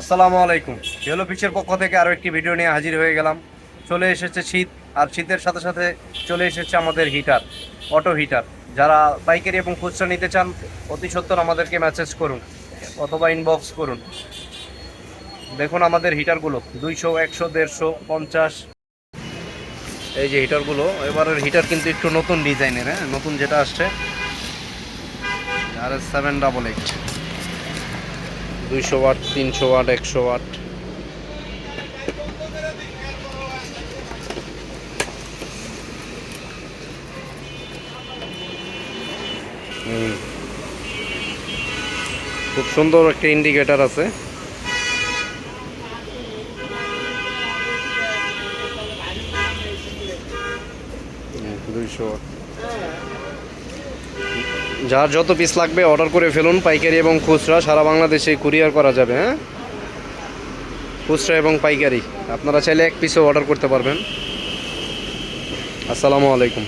আসসালামু আলাইকুম। ইয়েলো ফিশের পক্ষ থেকে আরও একটি ভিডিও নিয়ে হাজির হয়ে গেলাম। চলে এসেছে শীত, আর শীতের সাথে সাথে চলে এসেছে আমাদের হিটার, অটো হিটার। যারা পাইকারি এবং খুচরা নিতে চান, অতি সত্বর আমাদেরকে মেসেজ করুন অথবা ইনবক্স করুন। দেখুন আমাদের হিটারগুলো 200, 100, 150, 50। এই যে হিটারগুলো, এবারের হিটার কিন্তু একটু নতুন ডিজাইনের, হ্যাঁ, নতুন যেটা আসছে RS788, 200 ওয়াট, 300 ওয়াট, 100 ওয়াট। খুব সুন্দর একটা ইন্ডিকেটর আছে। যার যত পিস লাগবে অর্ডার করে ফেলুন। পাইকারি এবং খুচরা সারা বাংলাদেশে কুরিয়ার করা যাবে, হ্যাঁ, খুচরা এবং পাইকারি। আপনারা চাইলে এক পিসও অর্ডার করতে পারবেন। আসসালামু আলাইকুম।